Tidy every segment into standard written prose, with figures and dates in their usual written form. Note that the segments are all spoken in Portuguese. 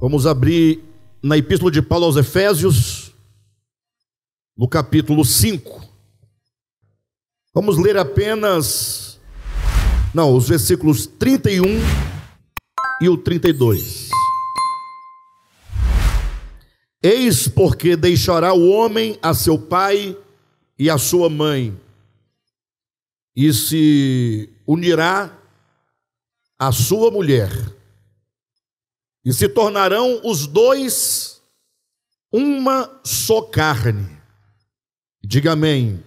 Vamos abrir na Epístola de Paulo aos Efésios, no capítulo 5. Vamos ler apenas, os versículos 31 e o 32. Eis porque deixará o homem a seu pai e a sua mãe, e se unirá à sua mulher, e se tornarão os dois uma só carne. Diga amém.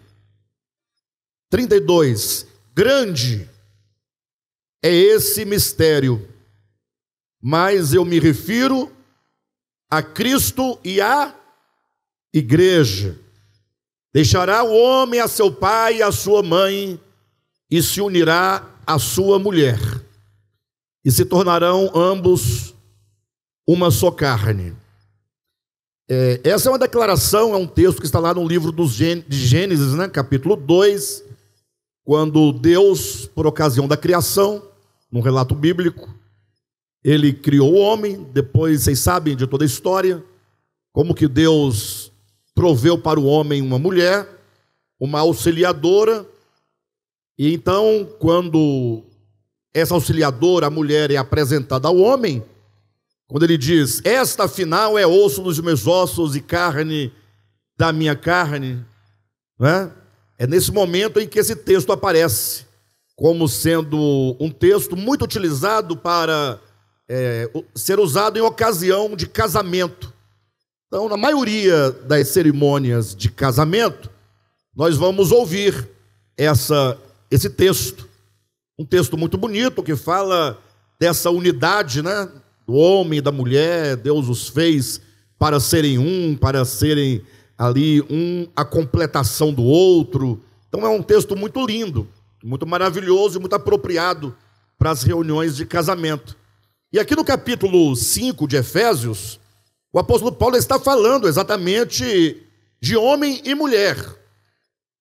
32. Grande é esse mistério, mas eu me refiro a Cristo e à igreja. Deixará o homem a seu pai e a sua mãe, e se unirá à sua mulher, e se tornarão ambos uma só carne. Essa é uma declaração, é um texto que está lá no livro de Gênesis, capítulo 2, quando Deus, por ocasião da criação, num relato bíblico, Ele criou o homem. Depois vocês sabem de toda a história, como que Deus proveu para o homem uma mulher, uma auxiliadora, e então quando essa auxiliadora, a mulher, é apresentada ao homem, quando ele diz: esta afinal é osso dos meus ossos e carne da minha carne, é nesse momento em que esse texto aparece, como sendo um texto muito utilizado para ser usado em ocasião de casamento. Então, na maioria das cerimônias de casamento, nós vamos ouvir esse texto, um texto muito bonito que fala dessa unidade, do homem e da mulher. Deus os fez para serem um, para serem ali a completação do outro. Então é um texto muito lindo, muito maravilhoso e muito apropriado para as reuniões de casamento. E aqui no capítulo 5 de Efésios, o apóstolo Paulo está falando exatamente de homem e mulher.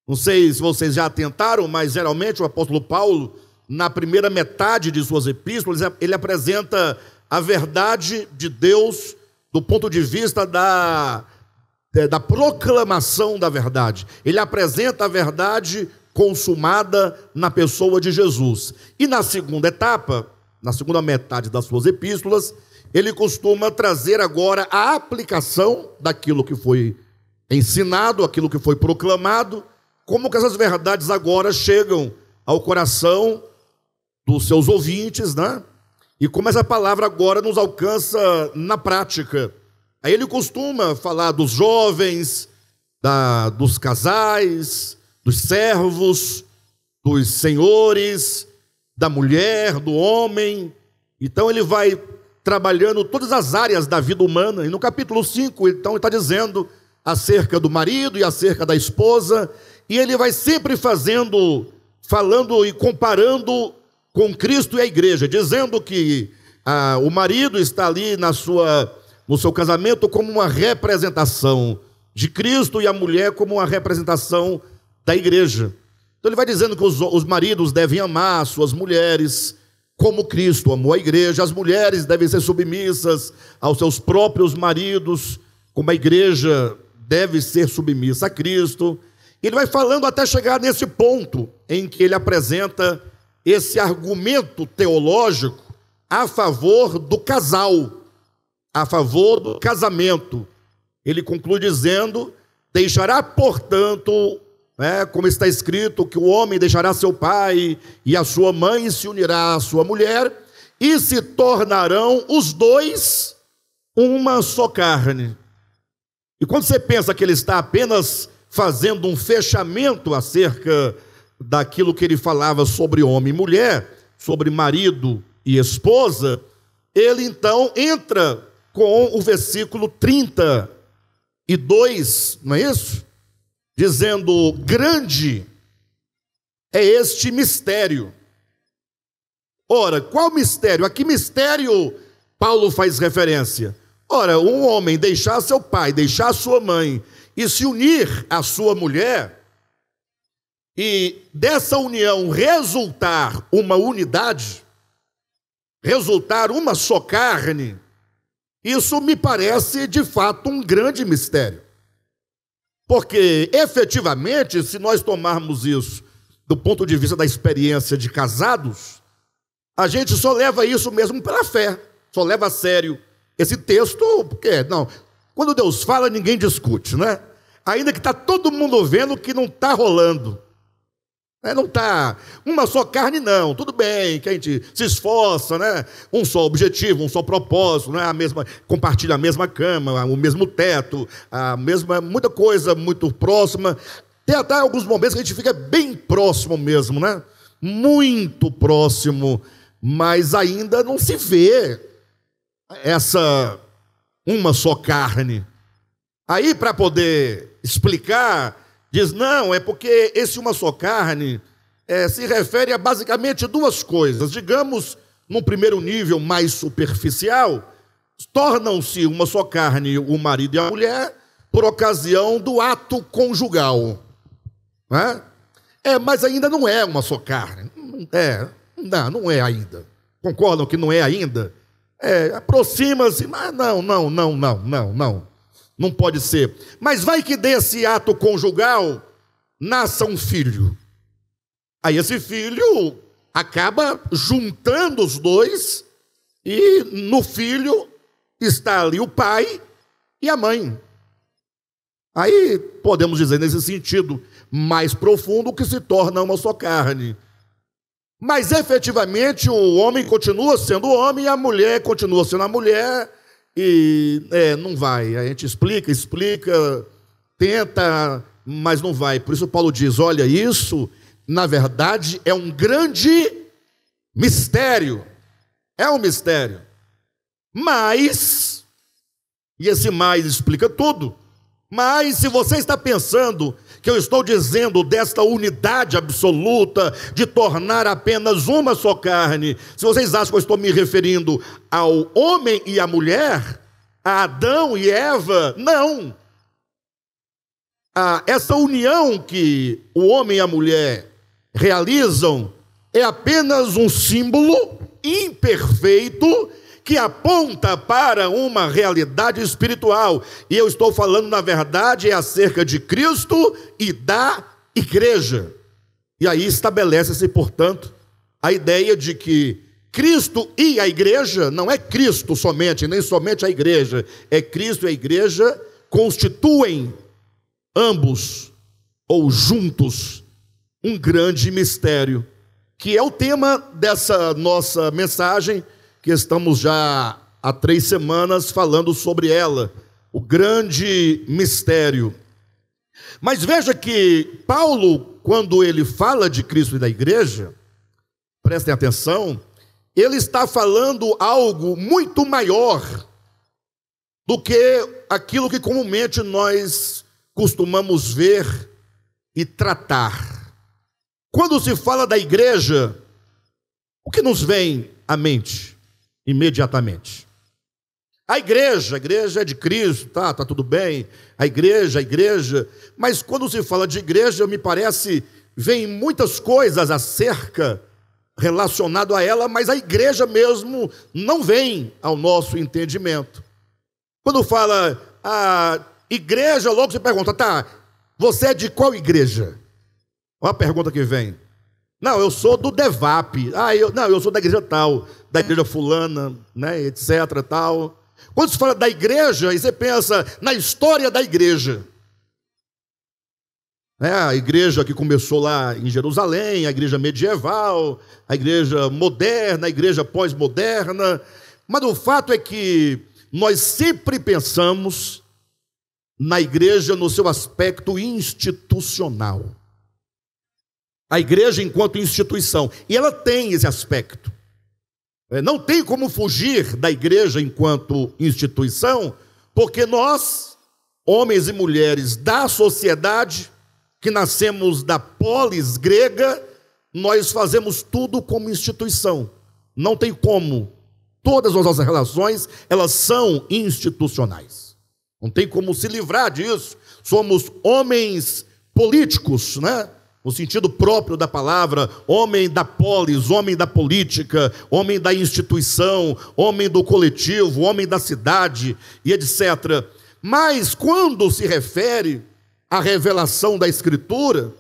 Não sei se vocês já atentaram, mas geralmente o apóstolo Paulo, na primeira metade de suas epístolas, ele apresenta a verdade de Deus do ponto de vista da proclamação da verdade. Ele apresenta a verdade consumada na pessoa de Jesus. E na segunda etapa, na segunda metade das suas epístolas, ele costuma trazer agora a aplicação daquilo que foi ensinado, aquilo que foi proclamado, como que essas verdades agora chegam ao coração dos seus ouvintes, E como essa palavra agora nos alcança na prática. Aí ele costuma falar dos jovens, dos casais, dos servos, dos senhores, da mulher, do homem. Então ele vai trabalhando todas as áreas da vida humana. E no capítulo 5, então, ele está dizendo acerca do marido e acerca da esposa. E ele vai sempre falando e comparando com Cristo e a igreja, dizendo que o marido está ali no seu casamento como uma representação de Cristo e a mulher como uma representação da igreja. Então ele vai dizendo que os maridos devem amar suas mulheres como Cristo amou a igreja, as mulheres devem ser submissas aos seus próprios maridos, como a igreja deve ser submissa a Cristo. Ele vai falando até chegar nesse ponto em que ele apresenta esse argumento teológico a favor do casal, a favor do casamento. Ele conclui dizendo: deixará, portanto, como está escrito, que o homem deixará seu pai e a sua mãe e se unirá à sua mulher, e se tornarão os dois uma só carne. E quando você pensa que ele está apenas fazendo um fechamento acerca daquilo que ele falava sobre homem e mulher, sobre marido e esposa, ele então entra com o versículo 32, não é isso? Dizendo: grande é este mistério. Ora, qual mistério? A que mistério Paulo faz referência? Ora, um homem deixar seu pai, deixar sua mãe e se unir à sua mulher, e dessa união resultar uma unidade, resultar uma só carne, Isso me parece, de fato, um grande mistério. Porque, efetivamente, se nós tomarmos isso do ponto de vista da experiência de casados, a gente só leva isso mesmo pela fé, só leva a sério esse texto, porque, não, quando Deus fala, ninguém discute, né? Ainda que está todo mundo vendo que não está rolando. Não está uma só carne, não. Tudo bem que a gente se esforça, né? Um só objetivo, um só propósito, né? Compartilha a mesma cama, o mesmo teto, muita coisa muito próxima. Tem até alguns momentos que a gente fica bem próximo mesmo, né? Muito próximo, mas ainda não se vê essa uma só carne. Aí, para poder explicar, diz, não, é porque esse uma só carne se refere a basicamente duas coisas. Digamos, num primeiro nível mais superficial, tornam-se uma só carne o marido e a mulher por ocasião do ato conjugal. Né? Mas ainda não é uma só carne. Não é ainda. Concordam que não é ainda? Aproxima-se, mas não. Não pode ser. Mas vai que desse ato conjugal nasça um filho. Aí esse filho acaba juntando os dois e no filho está ali o pai e a mãe. Aí podemos dizer nesse sentido mais profundo que se torna uma só carne. Mas efetivamente o homem continua sendo homem e a mulher continua sendo a mulher. E não vai, a gente explica, tenta, mas não vai. Por isso Paulo diz, olha, isso na verdade é um grande mistério. É um mistério. Mas, e esse mais explica tudo, mas se você está pensando que eu estou dizendo desta unidade absoluta, de tornar apenas uma só carne, se vocês acham que eu estou me referindo ao homem e à mulher, a Adão e Eva, não. Essa união que o homem e a mulher realizam é apenas um símbolo imperfeito que aponta para uma realidade espiritual. E eu estou falando, na verdade, acerca de Cristo e da igreja. E aí estabelece-se, portanto, a ideia de que Cristo e a igreja, não é Cristo somente, nem somente a igreja, é Cristo e a igreja constituem ambos, ou juntos, um grande mistério, que é o tema dessa nossa mensagem, que estamos já há 3 semanas falando sobre ela, o grande mistério. Mas veja que Paulo, quando ele fala de Cristo e da igreja, prestem atenção, ele está falando algo muito maior do que aquilo que comumente nós costumamos ver e tratar. Quando se fala da igreja, o que nos vem à mente imediatamente? A igreja é de Cristo, tá tudo bem, a igreja, mas quando se fala de igreja, me parece, vem muitas coisas acerca relacionado a ela, mas a igreja mesmo não vem ao nosso entendimento. Quando fala a igreja, logo você pergunta, você é de qual igreja? Olha a pergunta que vem. Não, eu sou do DEVAP. Eu sou da igreja tal, da igreja fulana, né, etc, tal. Quando se fala da igreja, aí você pensa na história da igreja. A igreja que começou lá em Jerusalém, a igreja medieval, a igreja moderna, a igreja pós-moderna. Mas o fato é que nós sempre pensamos na igreja no seu aspecto institucional. A igreja enquanto instituição. E ela tem esse aspecto. Não tem como fugir da igreja enquanto instituição, porque nós, homens e mulheres da sociedade, que nascemos da polis grega, nós fazemos tudo como instituição. Não tem como. Todas as nossas relações, elas são institucionais. Não tem como se livrar disso. Somos homens políticos, né? no sentido próprio da palavra, homem da polis, homem da política, homem da instituição, homem do coletivo, homem da cidade e etc. Mas quando se refere à revelação da Escritura,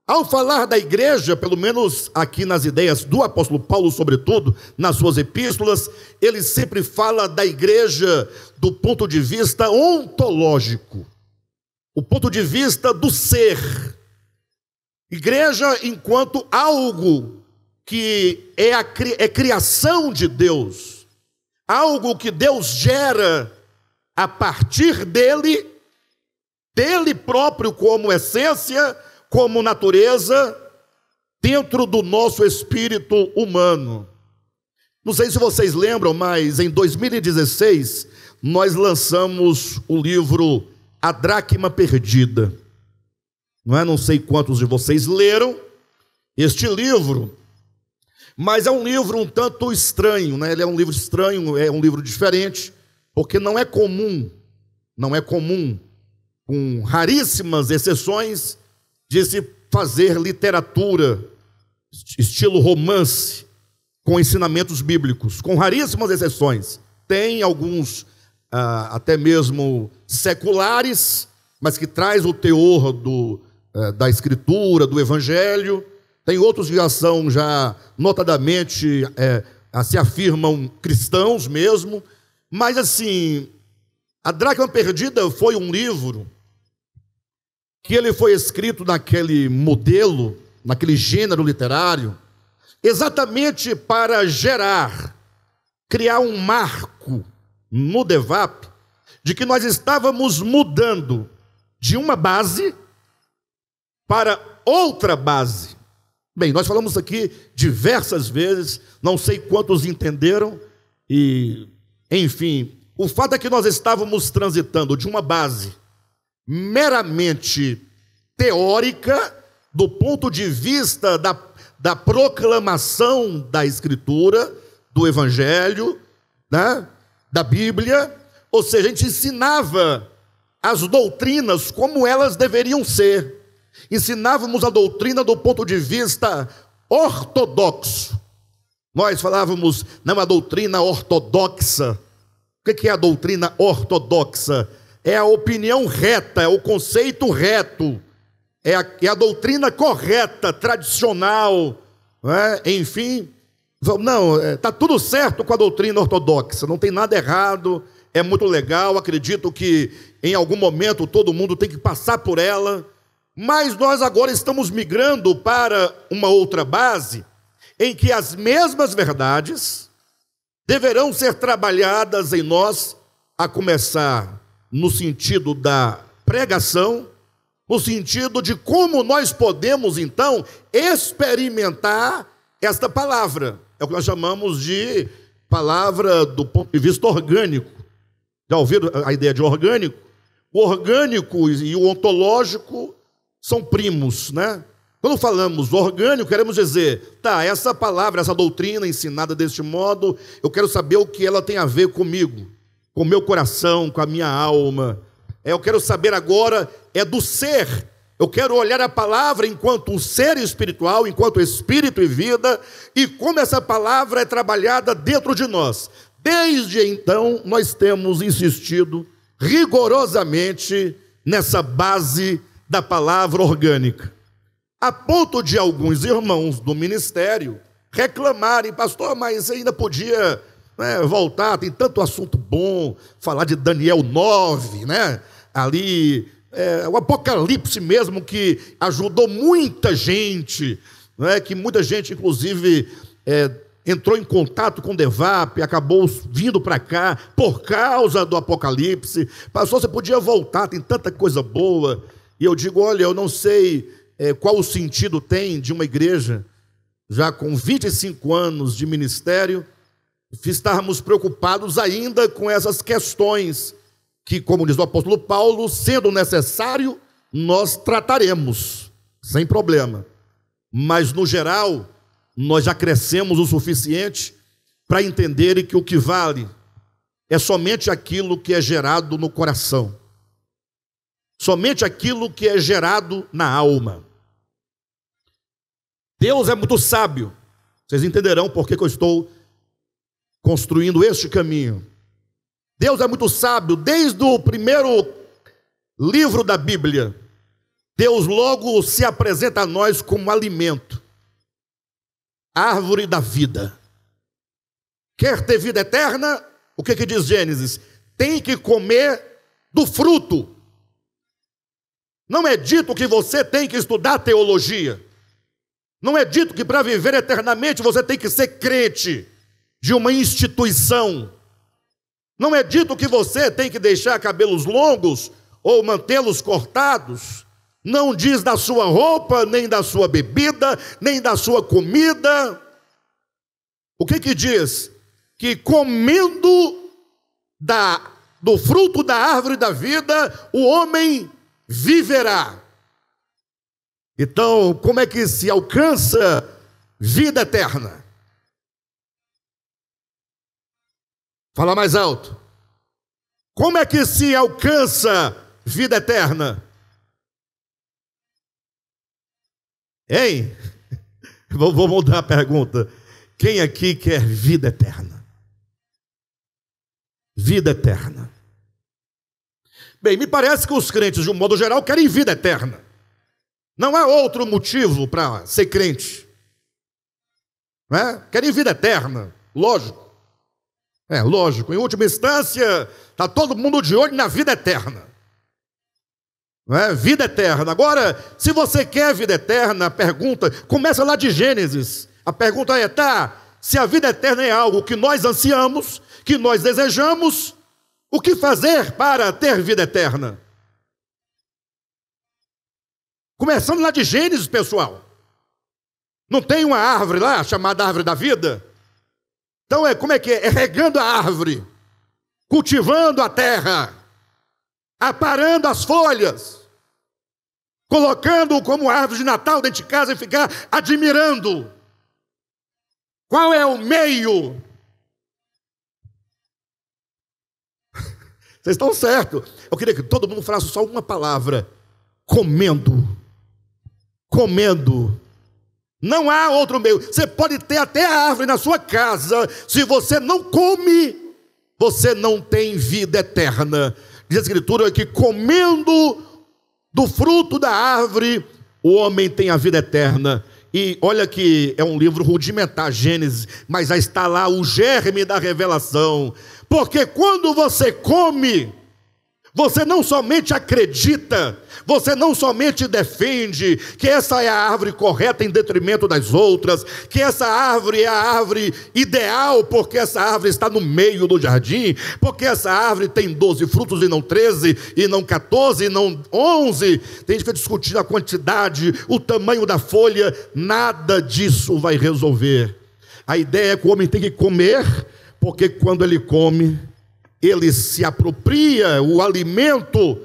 ao falar da igreja, pelo menos aqui nas ideias do apóstolo Paulo, sobretudo, nas suas epístolas, ele sempre fala da igreja do ponto de vista ontológico, o ponto de vista do ser. Igreja enquanto algo que é criação de Deus, algo que Deus gera a partir dele próprio como essência, como natureza, dentro do nosso espírito humano. Não sei se vocês lembram, mas em 2016 nós lançamos o livro A Dracma Perdida. Não sei quantos de vocês leram este livro, mas é um livro um tanto estranho, né? Ele é um livro estranho, é um livro diferente, porque não é comum, com raríssimas exceções, de se fazer literatura, estilo romance, com ensinamentos bíblicos, com raríssimas exceções. Tem alguns, até mesmo seculares, mas que traz o teor da Escritura, do Evangelho. Tem outros que já são, notadamente, se afirmam cristãos mesmo. Mas, assim, A Dracma Perdida foi um livro que ele foi escrito naquele modelo, naquele gênero literário, exatamente para criar um marco no DEVAP, de que nós estávamos mudando de uma base para outra base. Bem, nós falamos aqui diversas vezes, não sei quantos entenderam, e, enfim, o fato é que nós estávamos transitando de uma base meramente teórica, do ponto de vista da proclamação da Escritura, do Evangelho, né, da Bíblia, ou seja, a gente ensinava as doutrinas como elas deveriam ser. Ensinávamos a doutrina do ponto de vista ortodoxo. Nós falávamos, não, a doutrina ortodoxa. O que é a doutrina ortodoxa? É a opinião reta, é o conceito reto, é a doutrina correta, tradicional, enfim. Não, está tudo certo com a doutrina ortodoxa, não tem nada errado, é muito legal, acredito que em algum momento todo mundo tem que passar por ela. Mas nós agora estamos migrando para uma outra base, em que as mesmas verdades deverão ser trabalhadas em nós, a começar no sentido da pregação, no sentido de como nós podemos, então, experimentar esta palavra. É o que nós chamamos de palavra do ponto de vista orgânico. Já ouviram a ideia de orgânico? O orgânico e o ontológico são primos, né? Quando falamos orgânico, queremos dizer, essa palavra, essa doutrina ensinada deste modo, eu quero saber o que ela tem a ver comigo, com o meu coração, com a minha alma. Eu quero saber agora, do ser. Eu quero olhar a palavra enquanto um ser espiritual, enquanto espírito e vida, e como essa palavra é trabalhada dentro de nós. Desde então, nós temos insistido rigorosamente nessa base da palavra orgânica, a ponto de alguns irmãos do ministério reclamarem, pastor, mas ainda podia voltar, tem tanto assunto bom, falar de Daniel 9, ali, o Apocalipse mesmo, que ajudou muita gente, que muita gente, inclusive, entrou em contato com o DEVAP, acabou vindo para cá por causa do Apocalipse. Pastor, você podia voltar, tem tanta coisa boa. E eu digo, olha, eu não sei qual o sentido tem de uma igreja, já com 25 anos de ministério, estarmos preocupados ainda com essas questões que, como diz o apóstolo Paulo, sendo necessário, nós trataremos, sem problema. Mas, no geral, nós já crescemos o suficiente para entender que o que vale é somente aquilo que é gerado no coração, somente aquilo que é gerado na alma. Deus é muito sábio. Vocês entenderão por que eu estou construindo este caminho. Deus é muito sábio. Desde o primeiro livro da Bíblia, Deus logo se apresenta a nós como alimento. Árvore da vida. Quer ter vida eterna? O que diz Gênesis? Tem que comer do fruto. Não é dito que você tem que estudar teologia. Não é dito que para viver eternamente você tem que ser crente de uma instituição. Não é dito que você tem que deixar cabelos longos ou mantê-los cortados. Não diz da sua roupa, nem da sua bebida, nem da sua comida. O que diz? Que comendo do fruto da árvore da vida, o homem viverá. Então, como é que se alcança vida eterna? Fala mais alto. Como é que se alcança vida eterna? Hein? Vou mudar a pergunta. Quem aqui quer vida eterna? Vida eterna. Bem, me parece que os crentes, de um modo geral, querem vida eterna. Não há outro motivo para ser crente. Não é? Querem vida eterna, lógico. Lógico. Em última instância, está todo mundo de olho na vida eterna. Não é? Vida eterna. Agora, se você quer vida eterna, a pergunta começa lá de Gênesis. A pergunta é, se a vida eterna é algo que nós ansiamos, que nós desejamos, o que fazer para ter vida eterna? Começando lá de Gênesis, pessoal. Não tem uma árvore lá, chamada árvore da vida? Então, como é que é? É regando a árvore, cultivando a terra, aparando as folhas, colocando como árvore de Natal dentro de casa e ficar admirando. Qual é o meio? Vocês estão certos. Eu queria que todo mundo falasse só uma palavra. Comendo. Comendo. Não há outro meio. Você pode ter até a árvore na sua casa. Se você não come, você não tem vida eterna. Diz a Escritura que comendo do fruto da árvore, o homem tem a vida eterna. E olha que é um livro rudimentar, Gênesis, mas já está lá o germe da revelação. Porque quando você come, você não somente acredita, você não somente defende que essa é a árvore correta em detrimento das outras, que essa árvore é a árvore ideal, porque essa árvore está no meio do jardim, porque essa árvore tem 12 frutos e não 13, e não 14, e não 11. Tem que discutir a quantidade, o tamanho da folha, nada disso vai resolver. A ideia é que o homem tem que comer, porque quando ele come, ele se apropria, o alimento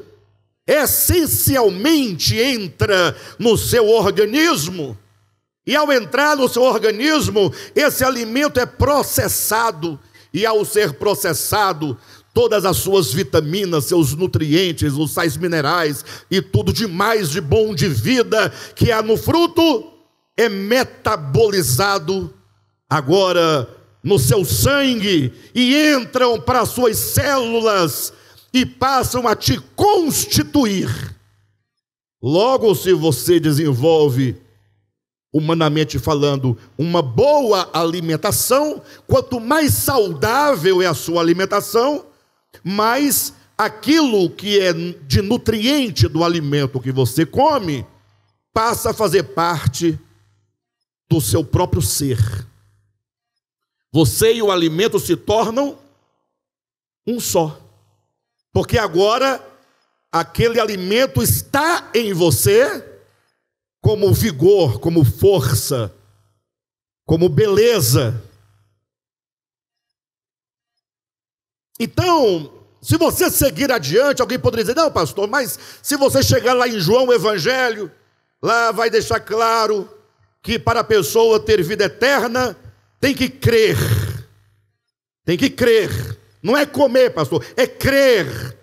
essencialmente entra no seu organismo, e ao entrar no seu organismo, esse alimento é processado, e ao ser processado, todas as suas vitaminas, seus nutrientes, os sais minerais e tudo de mais de bom de vida que há no fruto, é metabolizado agora no seu sangue, e entram para as suas células e passam a te constituir. Logo, se você desenvolve, humanamente falando, uma boa alimentação, quanto mais saudável é a sua alimentação, mais aquilo que é de nutriente do alimento que você come passa a fazer parte do seu próprio ser. Você e o alimento se tornam um só. Porque agora aquele alimento está em você como vigor, como força, como beleza. Então, se você seguir adiante, alguém poderia dizer, não, pastor, mas se você chegar lá em João o Evangelho, lá vai deixar claro que para a pessoa ter vida eterna, tem que crer. Tem que crer. Não é comer, pastor, é crer.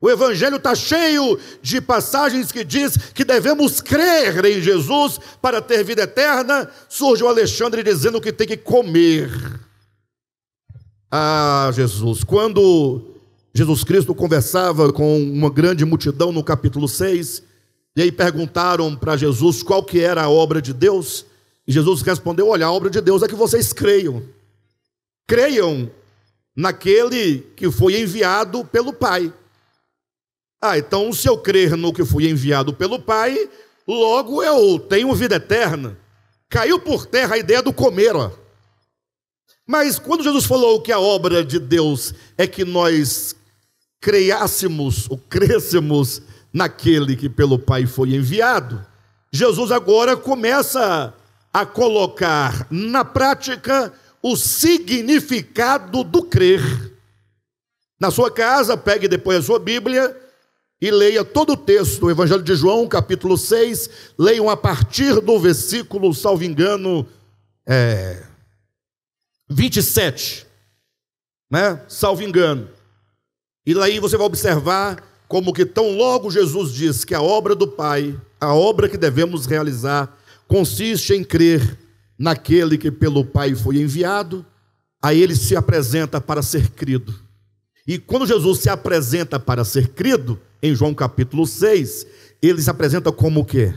O Evangelho está cheio de passagens que diz que devemos crer em Jesus para ter vida eterna. Surge o Alexandre dizendo que tem que comer. Ah, Jesus, quando Jesus Cristo conversava com uma grande multidão no capítulo 6, e aí perguntaram para Jesus qual que era a obra de Deus, e Jesus respondeu: olha, a obra de Deus é que vocês creiam. Creiam naquele que foi enviado pelo Pai. Ah, então se eu crer no que fui enviado pelo Pai, logo eu tenho vida eterna. Caiu por terra a ideia do comer, ó. Mas quando Jesus falou que a obra de Deus é que nós creiássemos ou crescemos naquele que pelo Pai foi enviado, Jesus agora começa a colocar na prática o significado do crer. Na sua casa, pegue depois a sua Bíblia e leia todo o texto do Evangelho de João, capítulo 6, leiam a partir do versículo, salvo engano, 27, né? Salvo engano. E aí você vai observar como que tão logo Jesus diz que a obra do Pai, a obra que devemos realizar, consiste em crer naquele que pelo Pai foi enviado, aí ele se apresenta para ser crido. E quando Jesus se apresenta para ser crido, em João capítulo 6, ele se apresenta como o quê?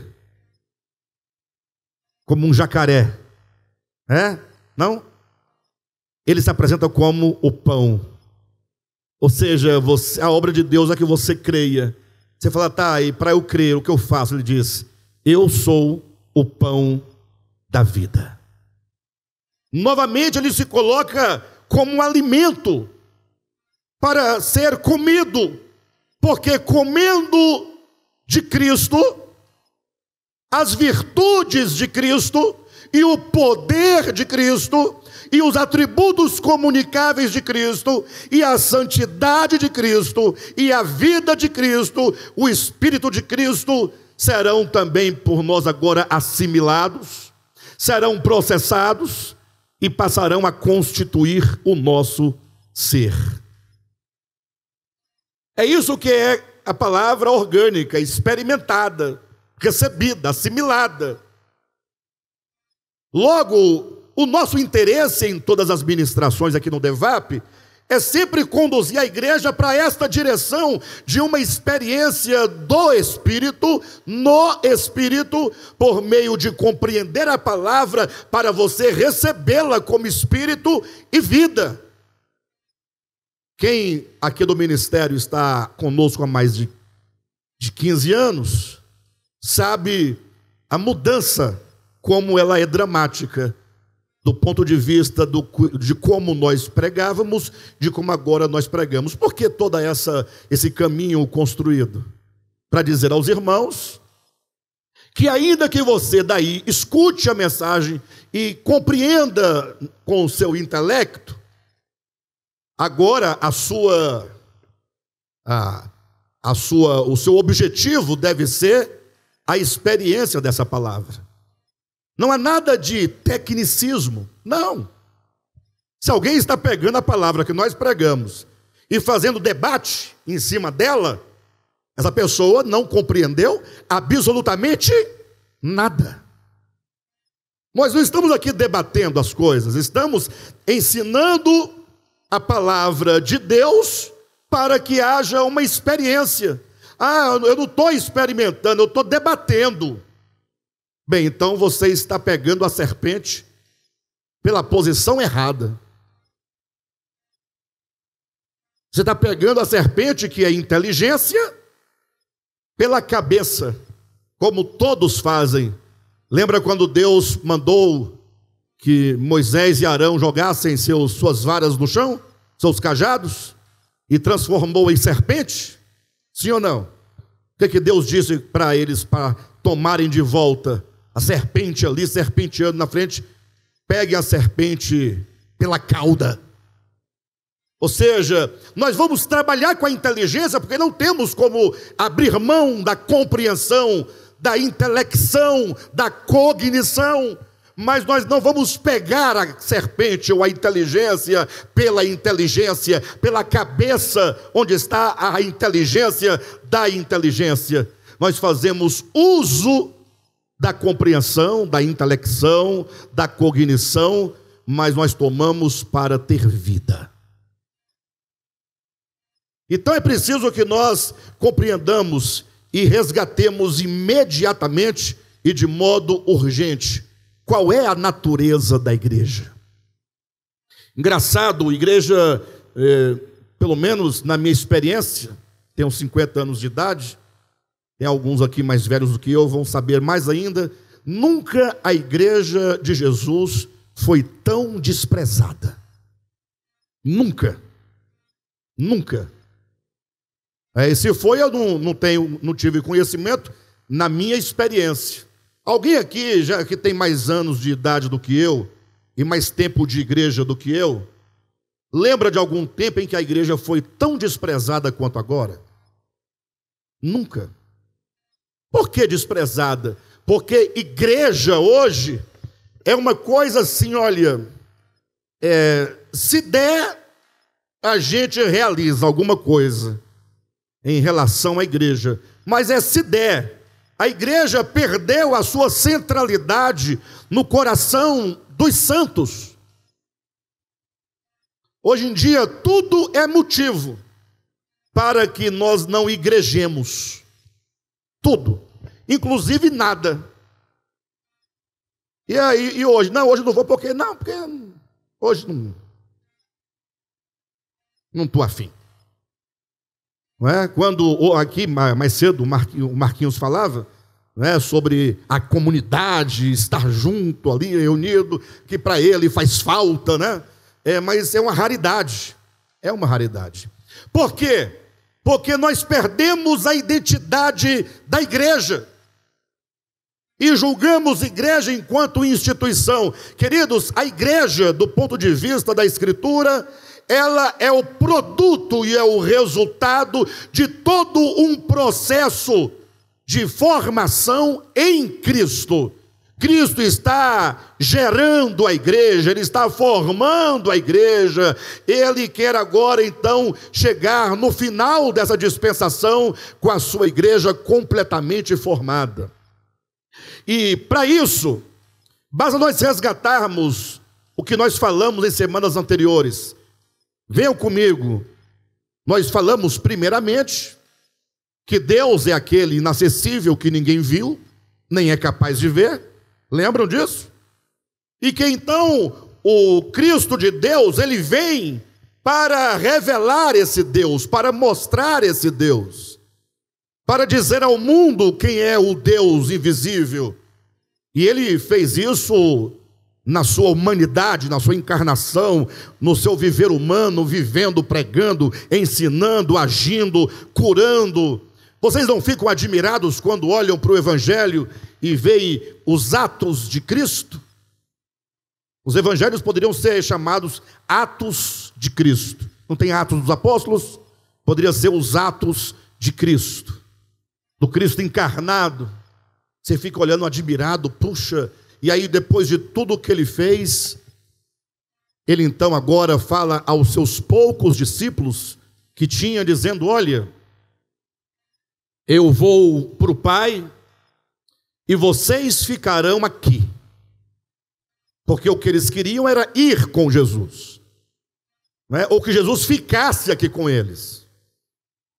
Como um jacaré. Não? Ele se apresenta como o pão. Ou seja, a obra de Deus é que você creia. Você fala, tá, e para eu crer, o que eu faço? Ele diz, eu sou o pão da vida. Novamente ele se coloca como um alimento para ser comido, porque comendo de Cristo, as virtudes de Cristo e o poder de Cristo e os atributos comunicáveis de Cristo e a santidade de Cristo e a vida de Cristo, o Espírito de Cristo, serão também por nós agora assimilados, serão processados e passarão a constituir o nosso ser. É isso que é a palavra orgânica, experimentada, recebida, assimilada. Logo, o nosso interesse em todas as ministrações aqui no DEVAP é sempre conduzir a igreja para esta direção de uma experiência do Espírito, no Espírito, por meio de compreender a palavra para você recebê-la como Espírito e vida. Quem aqui do ministério está conosco há mais de 15 anos, sabe a mudança, como ela é dramática, do ponto de vista de como nós pregávamos, de como agora nós pregamos. Por que todo esse caminho construído? Para dizer aos irmãos que ainda que você daí escute a mensagem e compreenda com o seu intelecto, agora o seu objetivo deve ser a experiência dessa palavra. Não há nada de tecnicismo, não. Se alguém está pegando a palavra que nós pregamos e fazendo debate em cima dela, essa pessoa não compreendeu absolutamente nada. Nós não estamos aqui debatendo as coisas, estamos ensinando a palavra de Deus para que haja uma experiência. Ah, eu não estou experimentando, eu estou debatendo. Bem, então você está pegando a serpente pela posição errada. Você está pegando a serpente, que é inteligência, pela cabeça, como todos fazem. Lembra quando Deus mandou que Moisés e Arão jogassem suas varas no chão, seus cajados, e transformou em serpente? Sim ou não? O que Deus disse para eles para tomarem de volta a serpente ali, serpenteando na frente? Pegue a serpente pela cauda. Ou seja, nós vamos trabalhar com a inteligência, porque não temos como abrir mão da compreensão, da intelecção, da cognição. mas nós não vamos pegar a serpente ou a inteligência pela inteligência, pela cabeça onde está a inteligência da inteligência. Nós fazemos uso da compreensão, da intelecção, da cognição, mas nós tomamos para ter vida. Então é preciso que nós compreendamos e resgatemos imediatamente e de modo urgente qual é a natureza da igreja. Engraçado, igreja, pelo menos na minha experiência, tenho 50 anos de idade, tem alguns aqui mais velhos do que eu, vão saber mais ainda, nunca a igreja de Jesus foi tão desprezada. Nunca. Nunca. Se foi, eu não tive conhecimento na minha experiência. Alguém aqui, já que tem mais anos de idade do que eu, e mais tempo de igreja do que eu, lembra de algum tempo em que a igreja foi tão desprezada quanto agora? Nunca. Por que desprezada? Porque igreja hoje é uma coisa assim, olha, se der, a gente realiza alguma coisa em relação à igreja, mas se der. A igreja perdeu a sua centralidade no coração dos santos. Hoje em dia, tudo é motivo para que nós não igrejemos. Tudo. Inclusive nada. E aí, hoje? Não, hoje não vou porque hoje não estou afim. Não é? Quando aqui mais cedo o Marquinhos falava, né, sobre a comunidade estar junto ali, reunido, que para ele faz falta, né? Mas é uma raridade. É uma raridade. Por quê? Porque nós perdemos a identidade da igreja e julgamos igreja enquanto instituição. Queridos, a igreja, do ponto de vista da Escritura, ela é o produto e é o resultado de todo um processo de formação em Cristo. Cristo está gerando a igreja, Ele está formando a igreja, Ele quer agora então chegar no final dessa dispensação com a sua igreja completamente formada. E para isso, basta nós resgatarmos o que nós falamos em semanas anteriores. Venham comigo, nós falamos primeiramente que Deus é aquele inacessível que ninguém viu, nem é capaz de ver, lembram disso? E que então o Cristo de Deus, ele vem para revelar esse Deus, para mostrar esse Deus, para dizer ao mundo quem é o Deus invisível. E ele fez isso na sua humanidade, na sua encarnação, no seu viver humano, vivendo, pregando, ensinando, agindo, curando. Vocês não ficam admirados quando olham para o Evangelho e veem os atos de Cristo? Os evangelhos poderiam ser chamados atos de Cristo. Não tem atos dos apóstolos? Poderia ser os atos de Cristo, do Cristo encarnado. Você fica olhando admirado, puxa. E aí, depois de tudo que ele fez, ele então agora fala aos seus poucos discípulos que tinha, dizendo: olha, eu vou para o Pai e vocês ficarão aqui. Porque o que eles queriam era ir com Jesus, né? Ou que Jesus ficasse aqui com eles.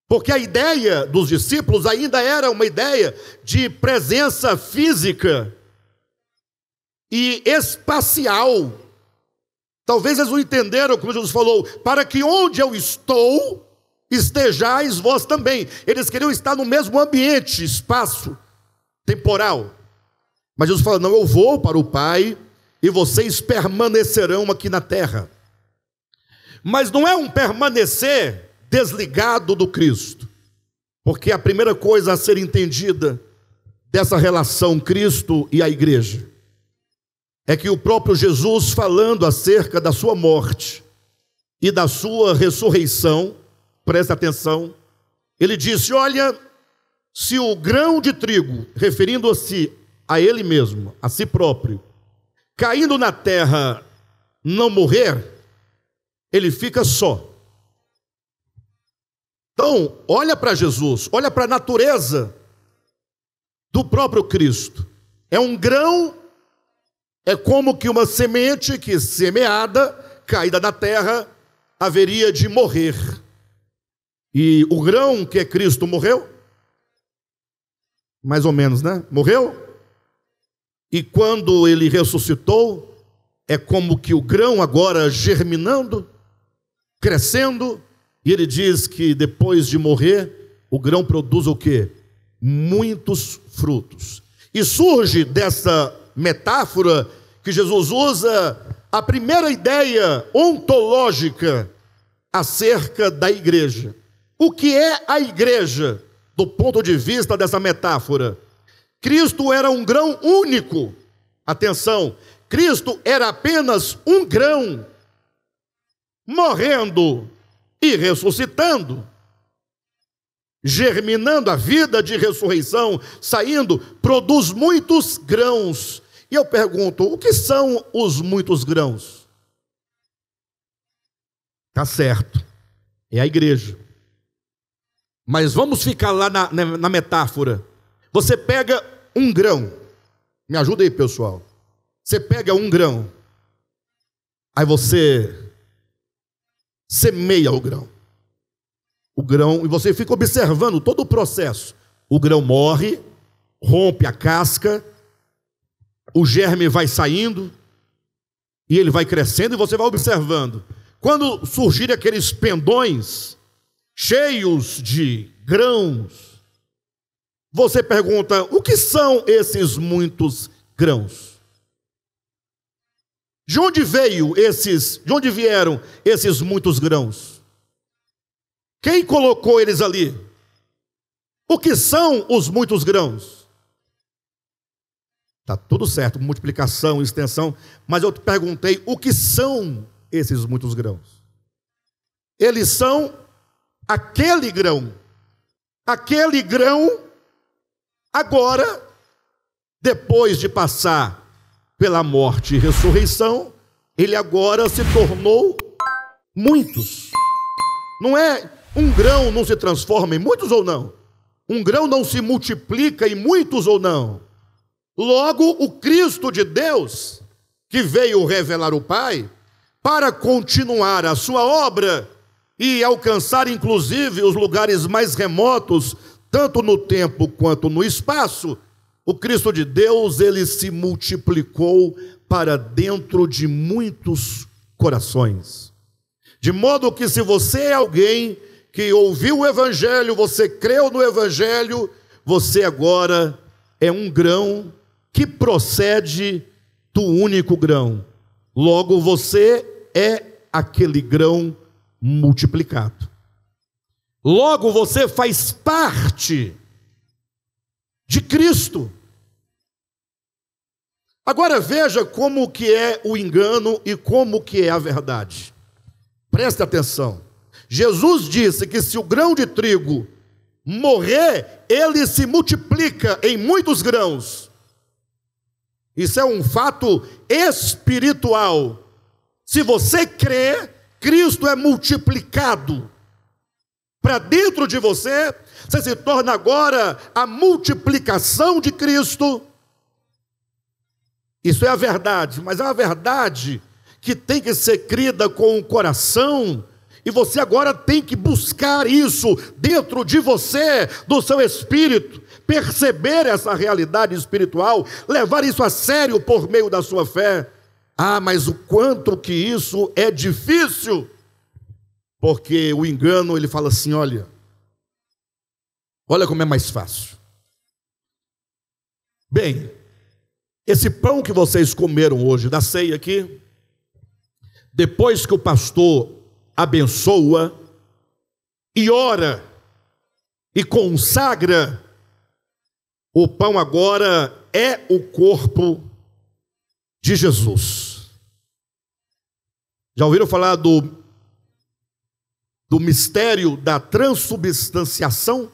Porque a ideia dos discípulos ainda era uma ideia de presença física e espacial. Talvez eles não entenderam, como Jesus falou, para que onde eu estou, estejais vós também. Eles queriam estar no mesmo ambiente, espaço, temporal. Mas Jesus fala: não, eu vou para o Pai e vocês permanecerão aqui na terra. Mas não é um permanecer desligado do Cristo, porque a primeira coisa a ser entendida dessa relação Cristo e a igreja é que o próprio Jesus, falando acerca da sua morte e da sua ressurreição, presta atenção, ele disse: olha, se o grão de trigo, referindo-se a ele mesmo, a si próprio, caindo na terra, não morrer, ele fica só. Então, olha para Jesus, olha para a natureza do próprio Cristo. É um grão, é como que uma semente que semeada, caída na terra, haveria de morrer. E o grão que é Cristo morreu? Mais ou menos, né? Morreu? E quando ele ressuscitou, é como que o grão agora germinando, crescendo, e ele diz que depois de morrer, o grão produz o quê? Muitos frutos. E surge dessa metáfora que Jesus usa a primeira ideia ontológica acerca da igreja. O que é a igreja, do ponto de vista dessa metáfora? Cristo era um grão único. Atenção, Cristo era apenas um grão, morrendo e ressuscitando, germinando a vida de ressurreição, saindo, produz muitos grãos. E eu pergunto, o que são os muitos grãos? Está certo, é a igreja. Mas vamos ficar lá na metáfora. Você pega um grão, me ajuda aí, pessoal. Você pega um grão, aí você semeia o grão, e você fica observando todo o processo. O grão morre, rompe a casca, o germe vai saindo, e ele vai crescendo, e você vai observando. Quando surgirem aqueles pendões cheios de grãos, você pergunta, o que são esses muitos grãos? De onde vieram esses muitos grãos? Quem colocou eles ali? O que são os muitos grãos? Está tudo certo, multiplicação, extensão, mas eu te perguntei, o que são esses muitos grãos? Eles são aquele grão. Aquele grão, agora, depois de passar pela morte e ressurreição, ele agora se tornou muitos. Não é um grão não se transforma em muitos ou não? Um grão não se multiplica em muitos ou não? Logo, o Cristo de Deus, que veio revelar o Pai, para continuar a sua obra e alcançar inclusive os lugares mais remotos, tanto no tempo quanto no espaço, o Cristo de Deus, ele se multiplicou para dentro de muitos corações. De modo que se você é alguém que ouviu o Evangelho, você creu no Evangelho, você agora é um grão que procede do único grão. Logo, você é aquele grão multiplicado. Logo, você faz parte de Cristo. Agora veja como que é o engano e como que é a verdade. Preste atenção. Jesus disse que se o grão de trigo morrer, ele se multiplica em muitos grãos. Isso é um fato espiritual. Se você crê, Cristo é multiplicado para dentro de você, você se torna agora a multiplicação de Cristo. Isso é a verdade, mas é uma verdade que tem que ser crida com o coração, e você agora tem que buscar isso dentro de você, do seu espírito, perceber essa realidade espiritual, levar isso a sério por meio da sua fé. Ah, mas o quanto que isso é difícil, porque o engano, ele fala assim, olha como é mais fácil. Bem, esse pão que vocês comeram hoje, da ceia aqui, depois que o pastor abençoa e ora e consagra, o pão agora é o corpo de Jesus. Já ouviram falar do mistério da transubstanciação?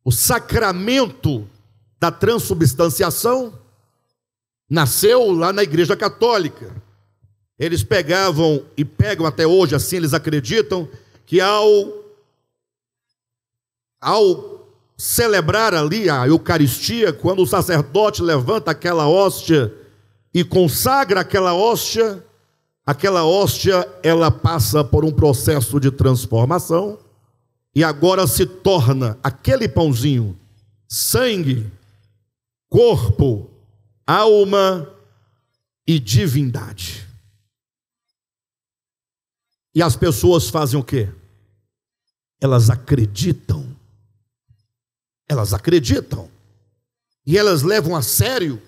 O sacramento da transubstanciação? nasceu lá na Igreja Católica. Eles pegavam e pegam até hoje, assim eles acreditam, que ao celebrar ali a Eucaristia, quando o sacerdote levanta aquela hóstia e consagra aquela hóstia ela passa por um processo de transformação e agora se torna aquele pãozinho sangue, corpo, alma e divindade. E as pessoas fazem o quê? Elas acreditam. Elas acreditam. E elas levam a sério.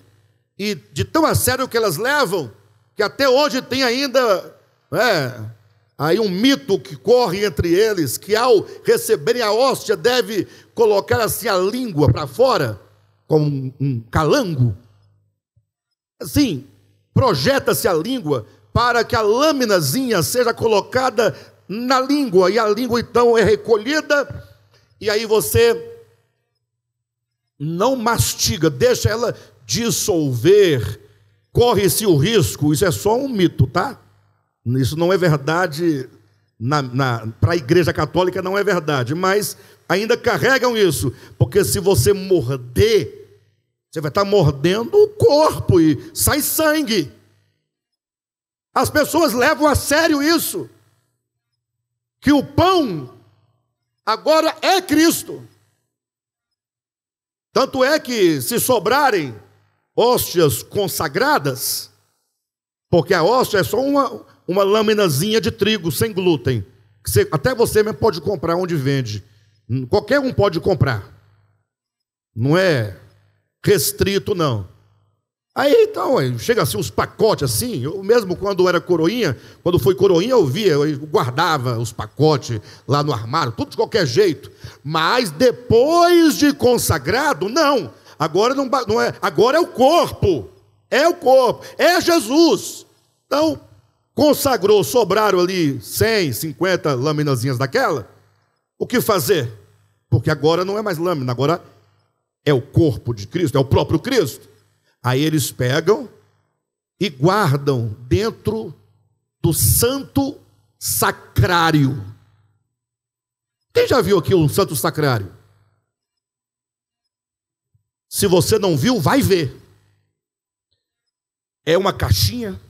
E de tão a sério que elas levam, que até hoje tem ainda aí um mito que corre entre eles, que ao receberem a hóstia deve colocar assim a língua para fora, como um calango. Assim, projeta-se a língua para que a lâminazinha seja colocada na língua, e a língua então é recolhida, e aí você não mastiga, deixa ela dissolver, corre-se o risco, isso é só um mito, tá? Isso não é verdade, para a Igreja Católica não é verdade, mas ainda carregam isso, porque se você morder, você vai estar mordendo o corpo e sai sangue. As pessoas levam a sério isso, que o pão agora é Cristo. Tanto é que se sobrarem hóstias consagradas, porque a hóstia é só uma laminazinha de trigo sem glúten, que até você mesmo pode comprar onde vende, qualquer um pode comprar, não é restrito não. Aí então, chega assim uns pacotes assim, eu mesmo quando era coroinha, quando fui coroinha eu via, eu guardava os pacotes lá no armário, tudo de qualquer jeito, mas depois de consagrado, não, agora não é, agora é o corpo, é Jesus. Então, consagrou, sobraram ali 100, 50 laminazinhas daquela, o que fazer? Porque agora não é mais lâmina, agora é o corpo de Cristo, é o próprio Cristo. Aí eles pegam e guardam dentro do santo sacrário. Quem já viu aqui um santo sacrário? Se você não viu, vai ver. É uma caixinha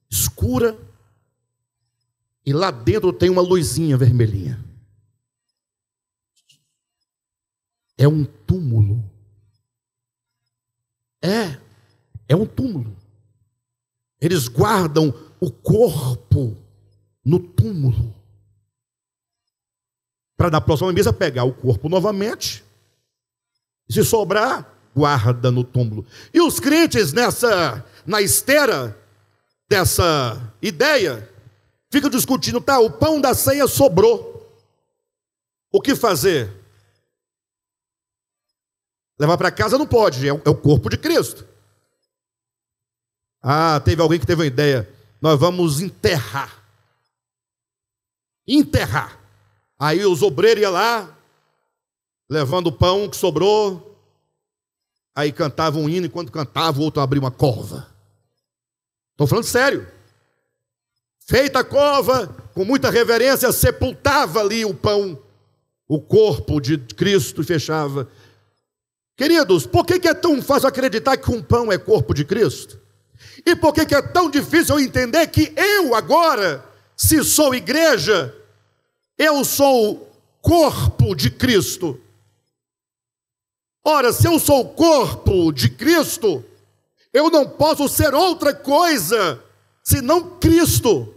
escura e lá dentro tem uma luzinha vermelhinha. É um túmulo. É um túmulo. Eles guardam o corpo no túmulo, para na próxima mesa pegar o corpo novamente, e se sobrar, guarda no túmulo. E os crentes na esteira dessa ideia, ficam discutindo, tá, o pão da ceia sobrou, o que fazer? Levar para casa não pode, é o corpo de Cristo. Ah, teve alguém que teve uma ideia, nós vamos enterrar. Aí os obreiros iam lá, levando o pão que sobrou, aí cantavam um hino, enquanto cantava o outro abria uma cova. Estou falando sério. Feita a cova, com muita reverência, sepultava ali o pão, o corpo de Cristo, e fechava. Queridos, por que é tão fácil acreditar que um pão é corpo de Cristo? E por que é tão difícil eu entender que eu agora, se sou igreja, eu sou corpo de Cristo? Ora, se eu sou corpo de Cristo, eu não posso ser outra coisa senão Cristo.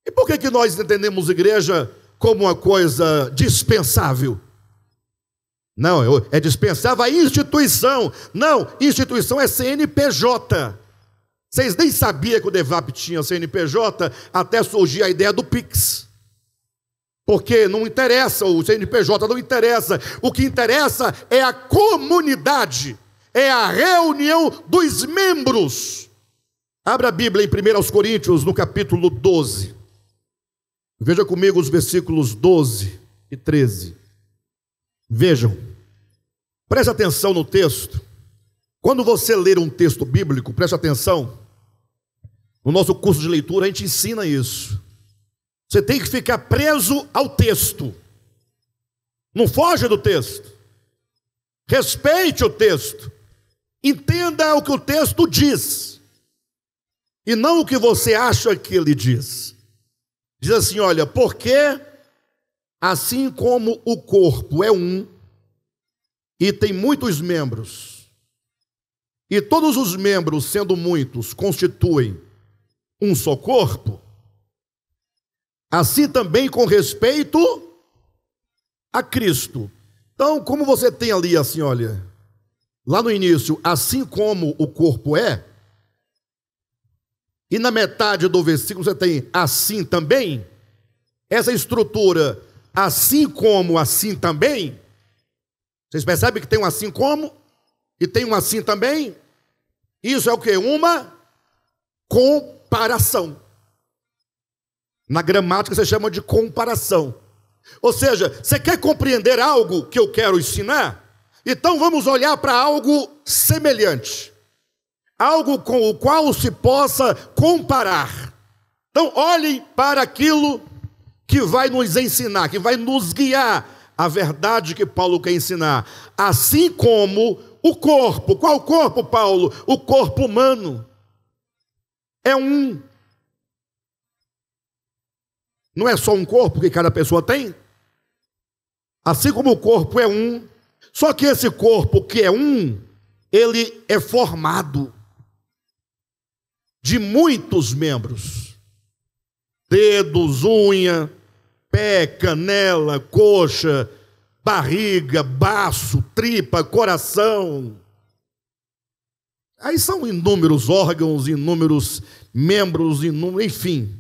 E por que nós entendemos igreja como uma coisa dispensável? Não, é dispensável a instituição. Não, instituição é CNPJ. Vocês nem sabiam que o DEVAP tinha CNPJ até surgir a ideia do Pix. Porque não interessa, o CNPJ não interessa. O que interessa é a comunidade, é a reunião dos membros. Abra a Bíblia em 1 Coríntios, no capítulo 12. Veja comigo os versículos 12 e 13. Vejam, preste atenção no texto, Quando você ler um texto bíblico, preste atenção, no nosso curso de leitura a gente ensina isso. Você tem que ficar preso ao texto. Não foge do texto. Respeite o texto. Entenda o que o texto diz. E não o que você acha que ele diz. Diz assim, olha, porque assim como o corpo é um e tem muitos membros, e todos os membros, sendo muitos, constituem um só corpo, assim também com respeito a Cristo. Então, como você tem ali assim, olha, lá no início, assim como o corpo é, e na metade do versículo você tem assim também, essa estrutura, assim como, assim também, vocês percebem que tem um assim como e tem um assim também? Isso é o quê? Uma comparação. Na gramática você chama de comparação. Ou seja, você quer compreender algo que eu quero ensinar? Então vamos olhar para algo semelhante. Algo com o qual se possa comparar. Então olhem para aquilo que vai nos ensinar, que vai nos guiar a verdade que Paulo quer ensinar. Assim como o corpo. Qual corpo, Paulo? O corpo humano. É um. Não é só um corpo que cada pessoa tem? Assim como o corpo é um, só que esse corpo que é um, ele é formado de muitos membros. Dedos, unha, pé, canela, coxa, barriga, baço, tripa, coração. Aí são inúmeros órgãos, inúmeros membros, enfim.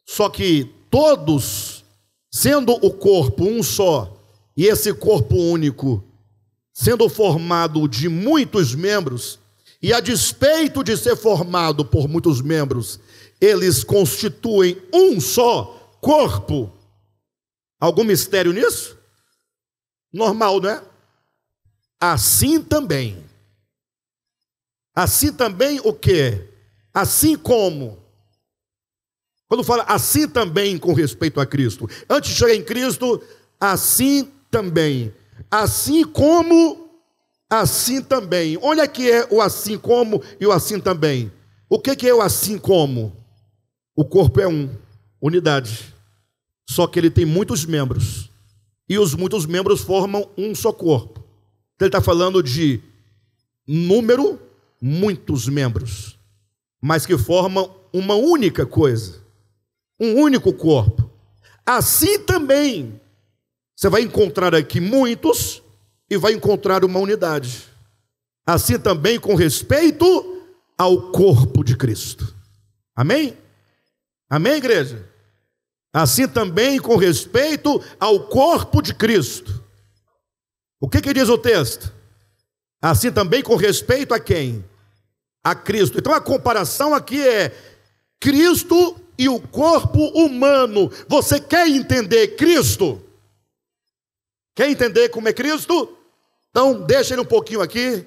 Só que todos, sendo o corpo um só, e esse corpo único, sendo formado de muitos membros, e a despeito de ser formado por muitos membros, eles constituem um só corpo. Algum mistério nisso? Normal, não é? Assim também. Assim também o quê? Assim como. Quando fala assim também com respeito a Cristo. Antes de chegar em Cristo, assim também. Assim como, assim também. Onde é que é o assim como e o assim também? O que é o assim como? O corpo é um, unidade. Só que ele tem muitos membros. E os muitos membros formam um só corpo. Então ele está falando de número, muitos membros. Mas que formam uma única coisa. Um único corpo. Assim também, você vai encontrar aqui muitos e vai encontrar uma unidade. Assim também com respeito ao corpo de Cristo. Amém? Amém, igreja? Assim também com respeito ao corpo de Cristo. O que diz o texto? Assim também com respeito a quem? A Cristo. Então a comparação aqui é Cristo e o corpo humano. Você quer entender Cristo? Quer entender como é Cristo? Então deixa ele um pouquinho aqui.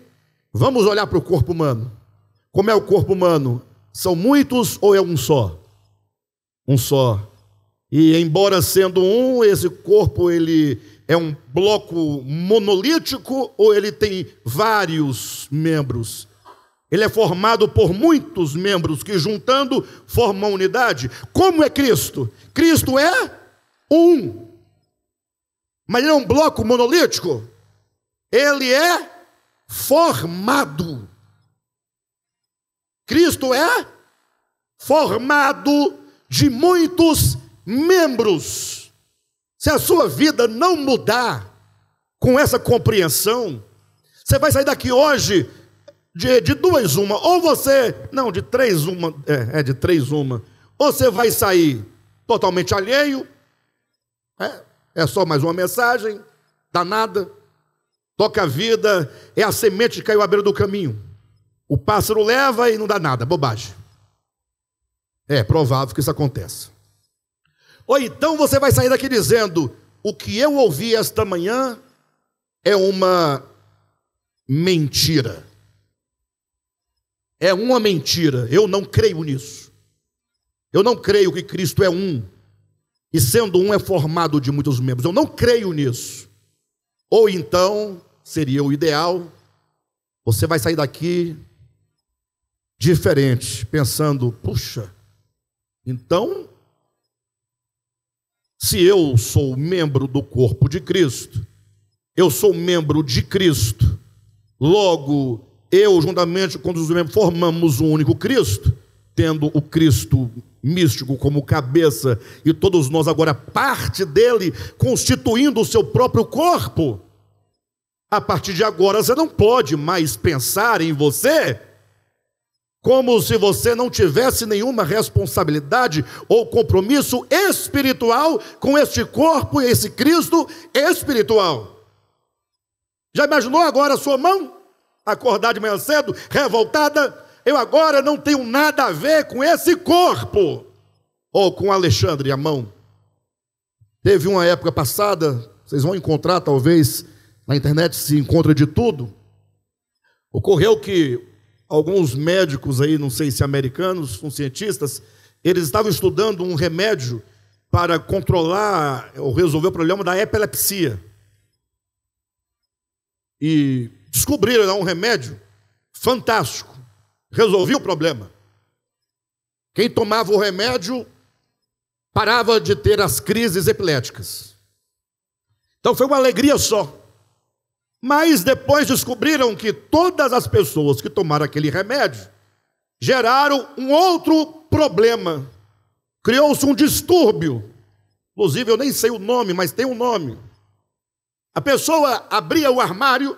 Vamos olhar para o corpo humano. Como é o corpo humano? São muitos ou é um só? Um só. E embora sendo um, esse corpo ele é um bloco monolítico ou ele tem vários membros? Ele é formado por muitos membros que juntando formam uma unidade. Como é Cristo? Cristo é um. Mas ele é um bloco monolítico? Ele é formado. Cristo é formado de muitos membros. Se a sua vida não mudar com essa compreensão, você vai sair daqui hoje de duas uma, ou você, não, de três uma, de três uma, ou você vai sair totalmente alheio, é só mais uma mensagem, dá nada, toca a vida, é a semente que caiu à beira do caminho, o pássaro leva e não dá nada, bobagem. É provável que isso aconteça. Ou então você vai sair daqui dizendo, o que eu ouvi esta manhã é uma mentira. É uma mentira. Eu não creio nisso. Eu não creio que Cristo é um, e sendo um é formado de muitos membros. Eu não creio nisso. Ou então, seria o ideal, você vai sair daqui diferente, pensando, puxa, então, se eu sou membro do corpo de Cristo, eu sou membro de Cristo, logo, eu, juntamente com os membros, formamos um único Cristo, tendo o Cristo místico como cabeça, e todos nós agora parte dele, constituindo o seu próprio corpo. A partir de agora, você não pode mais pensar em você como se você não tivesse nenhuma responsabilidade ou compromisso espiritual com este corpo e esse Cristo espiritual. Já imaginou agora a sua mão acordar de manhã cedo, revoltada? Eu agora não tenho nada a ver com esse corpo. Ou com Alexandre, a mão. Teve uma época passada, vocês vão encontrar talvez, na internet se encontra de tudo. Ocorreu que alguns médicos aí, não sei se americanos, são cientistas, eles estavam estudando um remédio para controlar ou resolver o problema da epilepsia. E descobriram um remédio fantástico, resolvia o problema. Quem tomava o remédio parava de ter as crises epiléticas. Então foi uma alegria só. Mas depois descobriram que todas as pessoas que tomaram aquele remédio geraram um outro problema. Criou-se um distúrbio. Inclusive, eu nem sei o nome, mas tem um nome. A pessoa abria o armário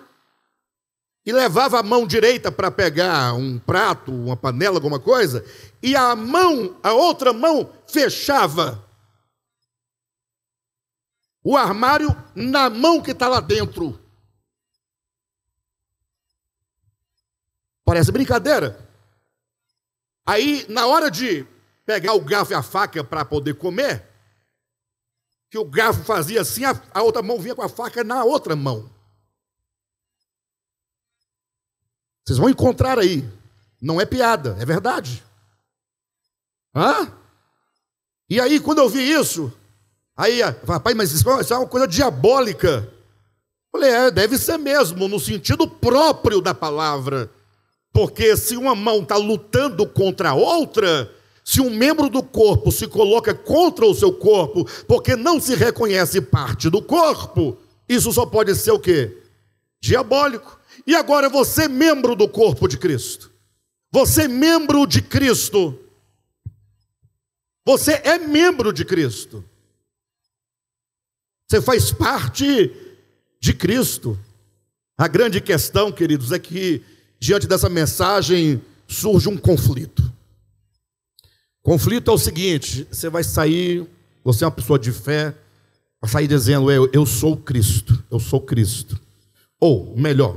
e levava a mão direita para pegar um prato, uma panela, alguma coisa, e a outra mão fechava o armário na mão que está lá dentro. Parece brincadeira. Aí, na hora de pegar o garfo e a faca para poder comer, que o garfo fazia assim, a outra mão vinha com a faca na outra mão. Vocês vão encontrar aí. Não é piada, é verdade. Hã? E aí, quando eu vi isso, aí, rapaz, mas isso é uma coisa diabólica. Eu falei, deve ser mesmo, no sentido próprio da palavra. Porque se uma mão está lutando contra a outra, se um membro do corpo se coloca contra o seu corpo, porque não se reconhece parte do corpo, isso só pode ser o quê? Diabólico. E agora você, membro do corpo de Cristo, você membro de Cristo, você é membro de Cristo, você faz parte de Cristo. A grande questão, queridos, é que diante dessa mensagem surge um conflito. Conflito é o seguinte: você vai sair, você é uma pessoa de fé, vai sair dizendo, eu sou Cristo, eu sou Cristo. Ou, melhor,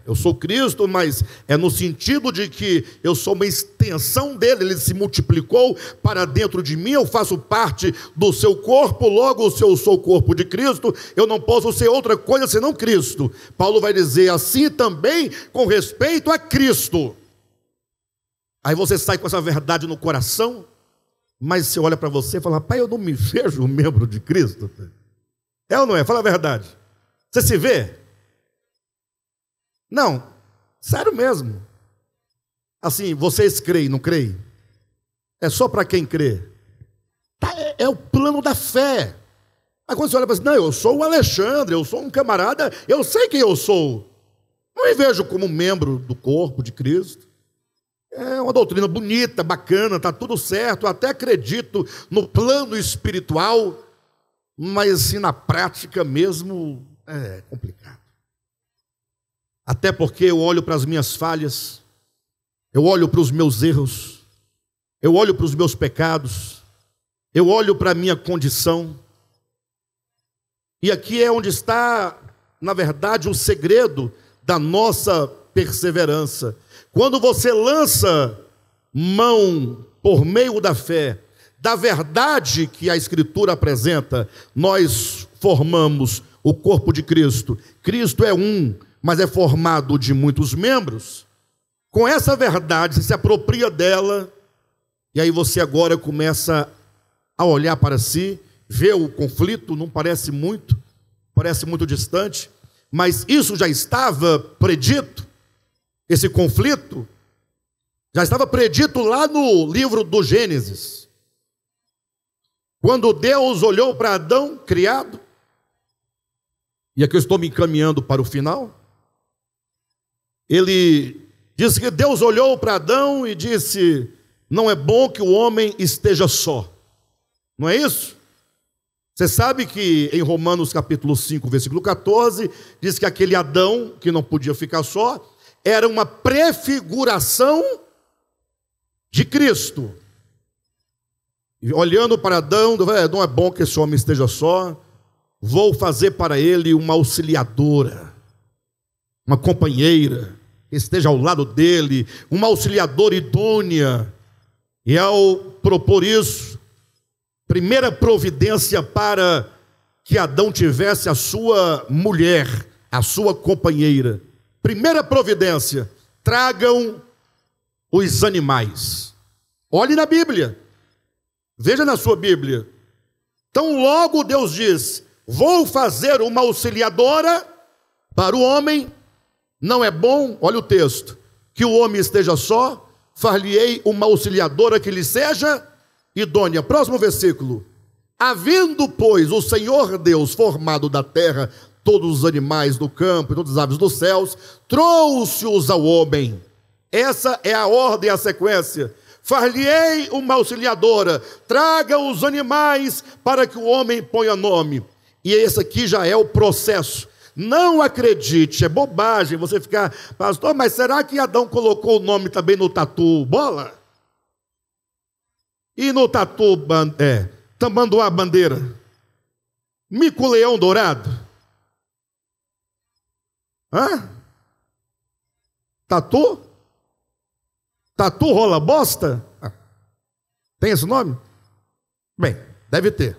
eu sou Cristo, mas é no sentido de que eu sou uma extensão dele, ele se multiplicou para dentro de mim, eu faço parte do seu corpo, logo se eu sou o corpo de Cristo, eu não posso ser outra coisa senão Cristo. Paulo vai dizer assim também com respeito a Cristo. Aí você sai com essa verdade no coração, mas você olha para você e fala, rapaz, eu não me vejo um membro de Cristo. É ou não é? Fala a verdade. Você se vê? Não, sério mesmo. Assim, vocês creem, não creem? É só para quem crê. É o plano da fé. Mas quando você olha para assim, não, eu sou o Alexandre, eu sou um camarada, eu sei quem eu sou. Não me vejo como membro do corpo de Cristo. É uma doutrina bonita, bacana, está tudo certo, eu até acredito no plano espiritual, mas assim, na prática mesmo, é complicado. Até porque eu olho para as minhas falhas, eu olho para os meus erros, eu olho para os meus pecados, eu olho para a minha condição. E aqui é onde está, na verdade, o segredo da nossa perseverança. Quando você lança mão, por meio da fé, da verdade que a Escritura apresenta, nós formamos o corpo de Cristo. Cristo é um, mas é formado de muitos membros, com essa verdade você se apropria dela, e aí você agora começa a olhar para si, ver o conflito, não parece muito distante, mas isso já estava predito, esse conflito já estava predito lá no livro do Gênesis. Quando Deus olhou para Adão, criado, e aqui eu estou me encaminhando para o final, ele disse que Deus olhou para Adão e disse: não é bom que o homem esteja só. Não é isso? Você sabe que em Romanos capítulo 5, versículo 14, diz que aquele Adão, que não podia ficar só, era uma prefiguração de Cristo. E olhando para Adão, não é bom que esse homem esteja só, vou fazer para ele uma auxiliadora, uma companheira, que esteja ao lado dele, uma auxiliadora idônea. E ao propor isso, primeira providência para que Adão tivesse a sua mulher, a sua companheira. Primeira providência: tragam os animais. Olhe na Bíblia, veja na sua Bíblia. Então logo Deus diz: vou fazer uma auxiliadora para o homem. Não é bom, olha o texto, que o homem esteja só, far-lhe-ei uma auxiliadora que lhe seja idônea. Próximo versículo. Havendo, pois, o Senhor Deus formado da terra todos os animais do campo e todas as aves dos céus, trouxe-os ao homem. Essa é a ordem, a sequência. Far-lhe-ei uma auxiliadora, traga os animais para que o homem ponha nome. E esse aqui já é o processo. Não acredite, é bobagem você ficar: pastor, mas será que Adão colocou o nome também no tatu bola? E no tatu, tamanduá bandeira? Mico-leão dourado? Hã? Tatu? Tatu rola bosta? Tem esse nome? Bem, deve ter.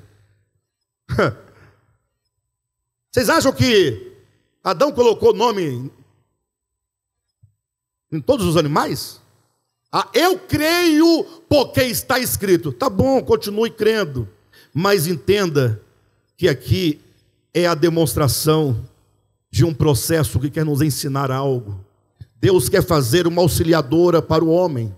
Vocês acham que Adão colocou nome em todos os animais? Eu creio porque está escrito. Tá bom, continue crendo, mas entenda que aqui é a demonstração de um processo que quer nos ensinar algo. Deus quer fazer uma auxiliadora para o homem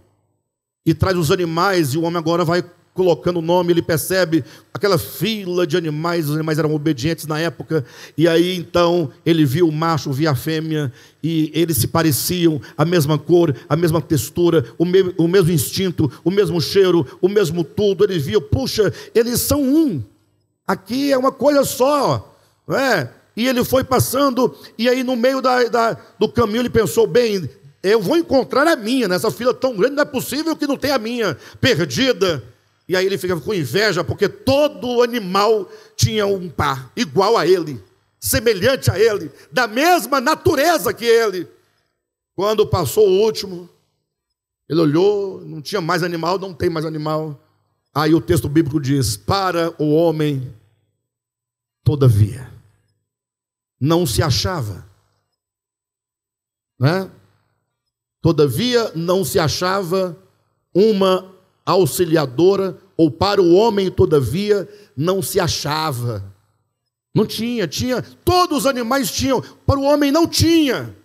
e traz os animais, e o homem agora vai colocando o nome. Ele percebe aquela fila de animais, os animais eram obedientes na época, e aí então ele viu o macho, via a fêmea, e eles se pareciam, a mesma cor, a mesma textura, o mesmo instinto, o mesmo cheiro, o mesmo tudo. Ele viu, puxa, eles são um, aqui é uma coisa só, não é? E ele foi passando, e aí no meio do caminho ele pensou: bem, eu vou encontrar a minha, nessa fila tão grande não é possível que não tenha a minha perdida. E aí ele fica com inveja, porque todo animal tinha um par, igual a ele, semelhante a ele, da mesma natureza que ele. Quando passou o último, ele olhou, não tinha mais animal, não tem mais animal. Aí o texto bíblico diz: para o homem, todavia, não se achava, né? Todavia não se achava uma auxiliadora, ou para o homem, todavia, não se achava. Não tinha, todos os animais tinham, para o homem não tinha.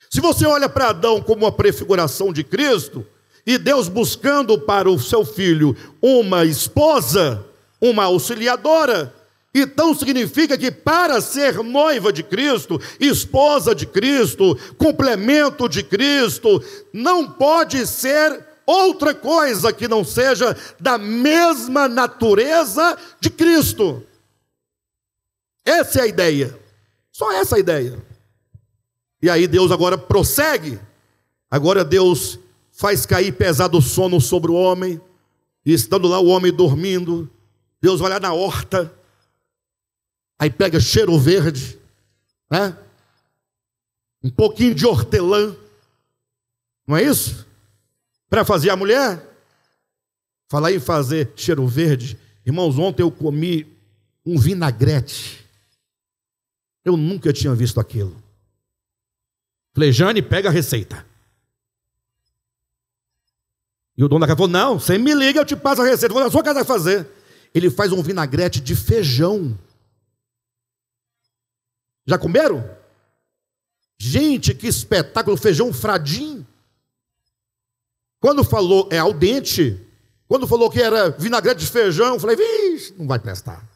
Se você olha para Adão como uma prefiguração de Cristo, e Deus buscando para o seu filho uma esposa, uma auxiliadora, então significa que para ser noiva de Cristo, esposa de Cristo, complemento de Cristo, não pode ser outra coisa que não seja da mesma natureza de Cristo. Essa é a ideia, só essa a ideia. E aí Deus agora prossegue. Agora Deus faz cair pesado sono sobre o homem, e estando lá o homem dormindo, Deus vai lá na horta, aí pega cheiro verde, né? Um pouquinho de hortelã, não é isso? Para fazer a mulher. Falar em fazer cheiro verde, irmãos, ontem eu comi um vinagrete. Eu nunca tinha visto aquilo. Falei, Jane, pega a receita. E o dono da casa falou, não, você me liga, eu te passo a receita, vou na sua casa fazer. Ele faz um vinagrete de feijão. Já comeram? Gente, que espetáculo, feijão fradinho. Quando falou é al dente, quando falou que era vinagrete de feijão, eu falei, vixe, não vai prestar.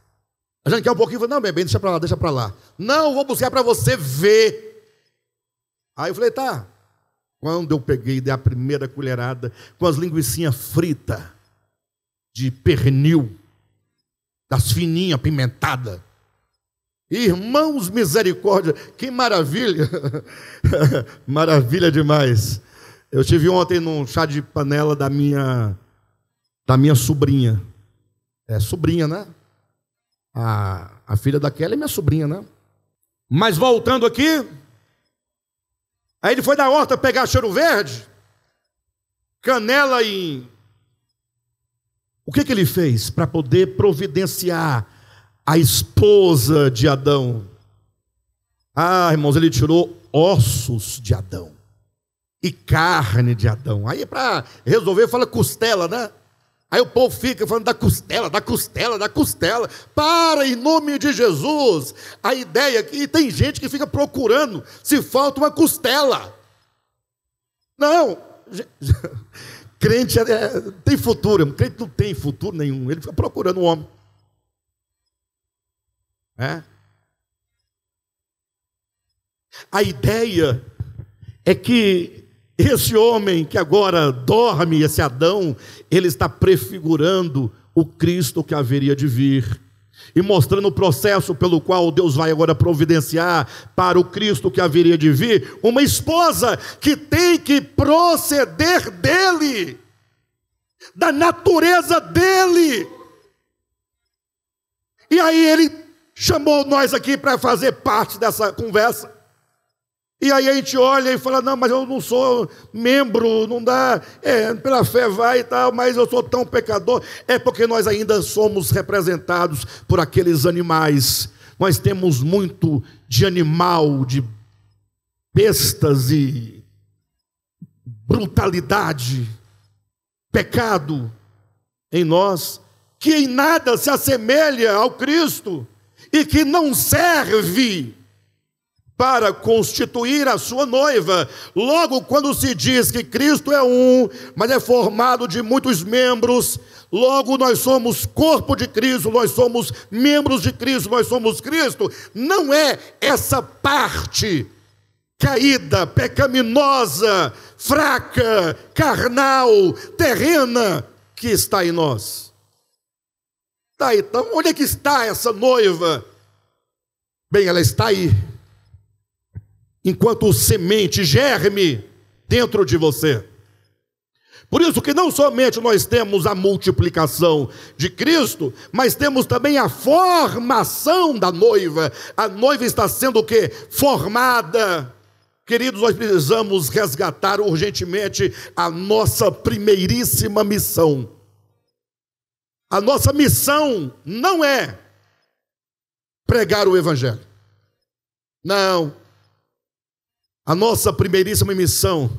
A gente quer um pouquinho, falou, não, bem, deixa para lá. Não, vou buscar para você ver. Aí eu falei, tá. Quando eu peguei, dei a primeira colherada, com as linguicinhas fritas, de pernil, das fininhas, pimentada. Irmãos, misericórdia, que maravilha. Maravilha demais. Eu estive ontem num chá de panela da minha sobrinha. É sobrinha, né? A filha da Kelly é minha sobrinha, né? Mas voltando aqui, aí ele foi da horta pegar cheiro verde, canela e... O que ele fez para poder providenciar a esposa de Adão? Ah, irmãos, ele tirou ossos de Adão e carne de Adão. Aí para resolver fala costela, né? Aí o povo fica falando da costela, da costela, da costela. Para, em nome de Jesus. A ideia aqui, tem gente que fica procurando se falta uma costela. Não, crente tem futuro, crente não tem futuro nenhum, ele fica procurando um homem. A ideia é que esse homem que agora dorme, esse Adão, ele está prefigurando o Cristo que haveria de vir e mostrando o processo pelo qual Deus vai agora providenciar para o Cristo que haveria de vir uma esposa que tem que proceder dele, da natureza dele. E aí ele chamou nós aqui para fazer parte dessa conversa. E aí a gente olha e fala, não, mas eu não sou membro, não dá, pela fé vai e tal, mas eu sou tão pecador. É porque nós ainda somos representados por aqueles animais. Nós temos muito de animal, de bestas e brutalidade, pecado em nós, que em nada se assemelha ao Cristo e que não serve para constituir a sua noiva. Logo, quando se diz que Cristo é um, mas é formado de muitos membros, logo nós somos corpo de Cristo, nós somos membros de Cristo, nós somos Cristo. Não é essa parte caída, pecaminosa, fraca, carnal, terrena que está em nós. Tá, então, onde é que está essa noiva? Bem, ela está aí, enquanto semente, germe dentro de você. Por isso que não somente nós temos a multiplicação de Cristo, mas temos também a formação da noiva. A noiva está sendo o quê? Formada. Queridos, nós precisamos resgatar urgentemente a nossa primeiríssima missão. A nossa missão não é pregar o Evangelho. Não. A nossa primeiríssima missão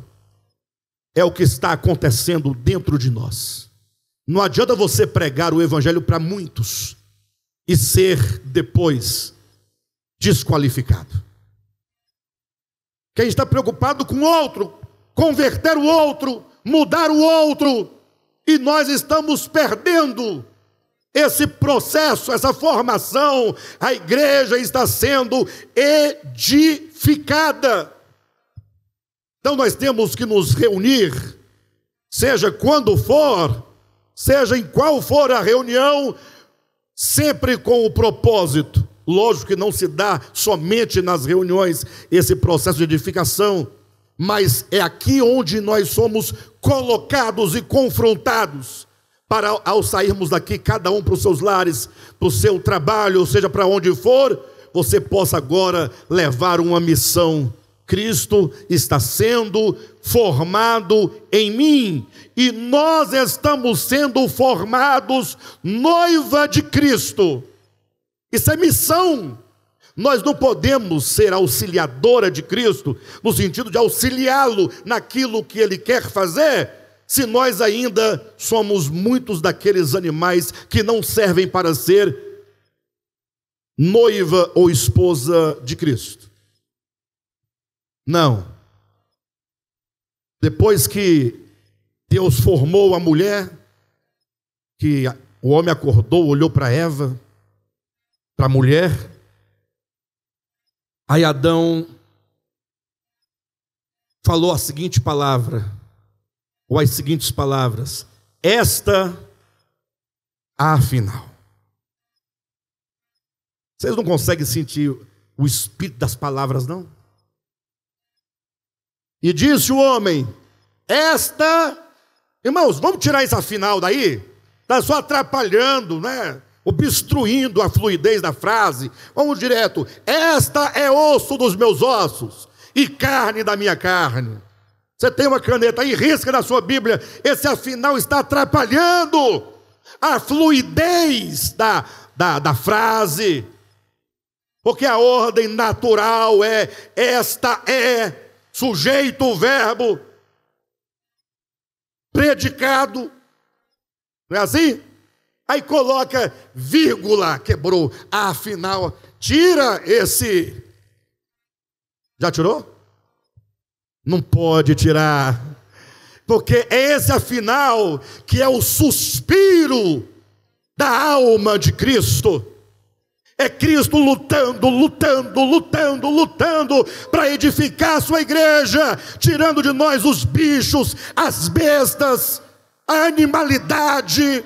é o que está acontecendo dentro de nós. Não adianta você pregar o Evangelho para muitos e ser depois desqualificado. Quem está preocupado com o outro, converter o outro, mudar o outro, e nós estamos perdendo esse processo, essa formação. A igreja está sendo edificada. Então nós temos que nos reunir, seja quando for, seja em qual for a reunião, sempre com o propósito. Lógico que não se dá somente nas reuniões esse processo de edificação, mas é aqui onde nós somos colocados e confrontados, para ao sairmos daqui, cada um para os seus lares, para o seu trabalho, ou seja, para onde for, você possa agora levar uma missão. Cristo está sendo formado em mim, e nós estamos sendo formados noiva de Cristo. Isso é missão. Nós não podemos ser auxiliadora de Cristo, no sentido de auxiliá-lo naquilo que ele quer fazer, se nós ainda somos muitos daqueles animais que não servem para ser noiva ou esposa de Cristo. Não. Depois que Deus formou a mulher, que o homem acordou, olhou para Eva, para a mulher, aí Adão falou a seguinte palavra, ou as seguintes palavras: esta, afinal. Vocês não conseguem sentir o espírito das palavras, não? E disse o homem: esta, irmãos, vamos tirar esse afinal daí? Está só atrapalhando, né? Obstruindo a fluidez da frase. Vamos direto: esta é osso dos meus ossos e carne da minha carne. Você tem uma caneta aí, risca na sua Bíblia. Esse afinal está atrapalhando a fluidez da frase, porque a ordem natural é: esta é, sujeito, verbo, predicado, não é assim? Aí coloca vírgula, quebrou, afinal, tira esse. Já tirou? Não pode tirar, porque é esse afinal que é o suspiro da alma de Cristo. É Cristo lutando para edificar a sua igreja, tirando de nós os bichos, as bestas, a animalidade,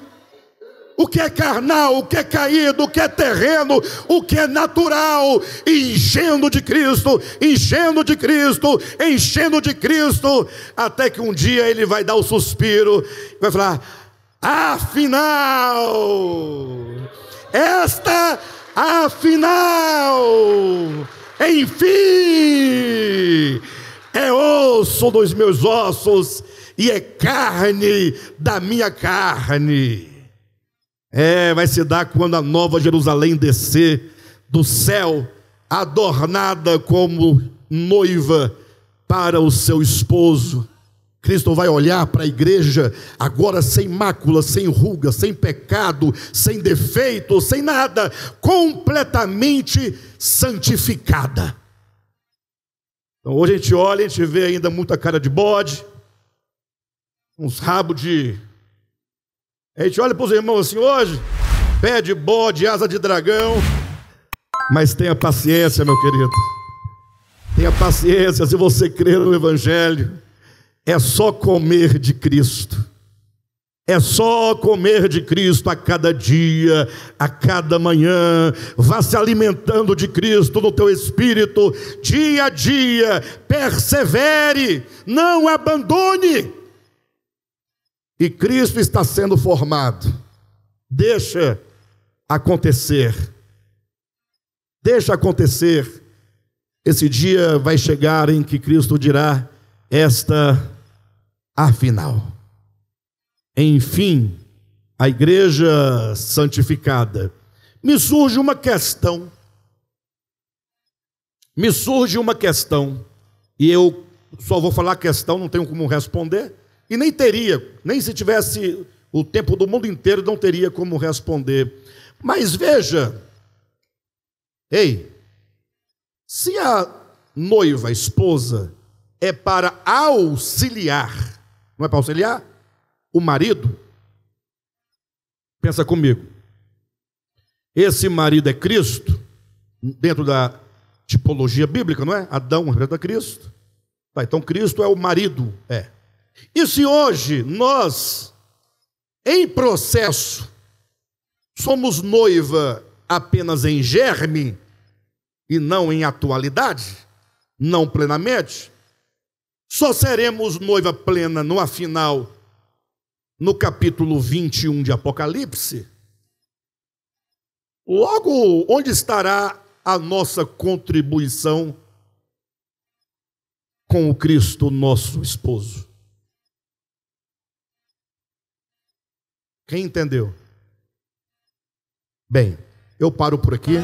o que é carnal, o que é caído, o que é terreno, o que é natural, e enchendo de Cristo, até que um dia ele vai dar o suspiro, vai falar: afinal, esta, afinal, enfim, é osso dos meus ossos e é carne da minha carne. Vai se dar quando a nova Jerusalém descer do céu, adornada como noiva para o seu esposo. Cristo vai olhar para a igreja agora sem mácula, sem ruga, sem pecado, sem defeito, sem nada, completamente santificada. Então hoje a gente olha, a gente vê ainda muita cara de bode, uns rabos de... A gente olha para os irmãos assim hoje, pé de bode, asa de dragão, mas tenha paciência, meu querido. Tenha paciência, se você crer no Evangelho, é só comer de Cristo. É só comer de Cristo a cada dia, a cada manhã. Vá se alimentando de Cristo no teu espírito, dia a dia. Persevere, não abandone. E Cristo está sendo formado. Deixa acontecer. Deixa acontecer. Esse dia vai chegar em que Cristo dirá: esta, afinal. Enfim, a igreja santificada. Me surge uma questão. E eu só vou falar questão, não tenho como responder. E nem teria, nem se tivesse o tempo do mundo inteiro, não teria como responder. Mas veja, se a noiva, a esposa, é para auxiliar, não é para auxiliar? O marido, pensa comigo, esse marido é Cristo, dentro da tipologia bíblica, não é? Adão representa Cristo, então Cristo é o marido, E se hoje nós, em processo, somos noiva apenas em germe, e não em atualidade, não plenamente, só seremos noiva plena no afinal, no capítulo 21 de Apocalipse. Logo, onde estará a nossa contribuição com o Cristo, nosso esposo? Quem entendeu? Bem, eu paro por aqui.